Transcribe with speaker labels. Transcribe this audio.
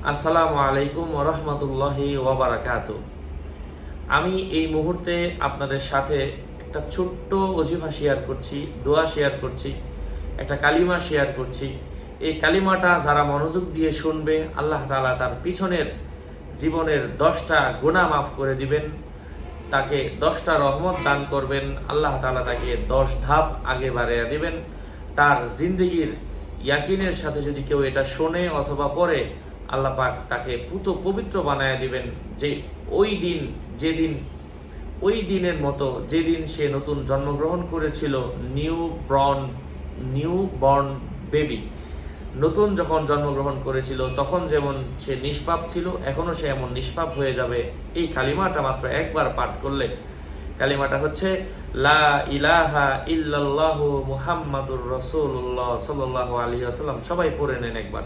Speaker 1: আসসালামু আলাইকুম ওয়া রাহমাতুল্লাহি ওয়া বারাকাতুহু। আমি এই মুহূর্তে আপনাদের সাথে একটা ছোট্ট ওজিফা শেয়ার করছি, দোয়া শেয়ার করছি, একটা কালিমা শেয়ার করছি। এই কালিমাটা যারা মনোযোগ দিয়ে শুনবে, আল্লাহ তাআলা তার পিছনের জীবনের 10টা গুনাহ মাফ করে দিবেন, তাকে 10টা রহমত দান করবেন। আল্লাহ তাআলা তাকে 10 ধাপ আগে বাড়িয়ে দিবেন। তার জিন্দেগির ইয়াকিনের সাথে যদি কেউ এটা শোনে অথবা পড়ে, আল্লাহ পাক তাকে পবিত্র বানায় দিবেন। যে ওই দিনের মতো যেদিন সে নতুন জন্মগ্রহণ করেছিল, নিউ বর্ন বেবি, নতুন যখন জন্মগ্রহণ করেছিল তখন যেমন সে নিষ্পাপ ছিল, এখনো সে এমন নিষ্পাপ হয়ে যাবে। এই কালিমাটা মাত্র একবার পাঠ করলে, কালিমাটা হচ্ছে লা ইলাহা ইল্লাল্লাহু মুহাম্মাদুর রাসূলুল্লাহ সাল্লাল্লাহু আলাইহি ওয়াসাল্লাম। সবাই পড়ে নেন একবার।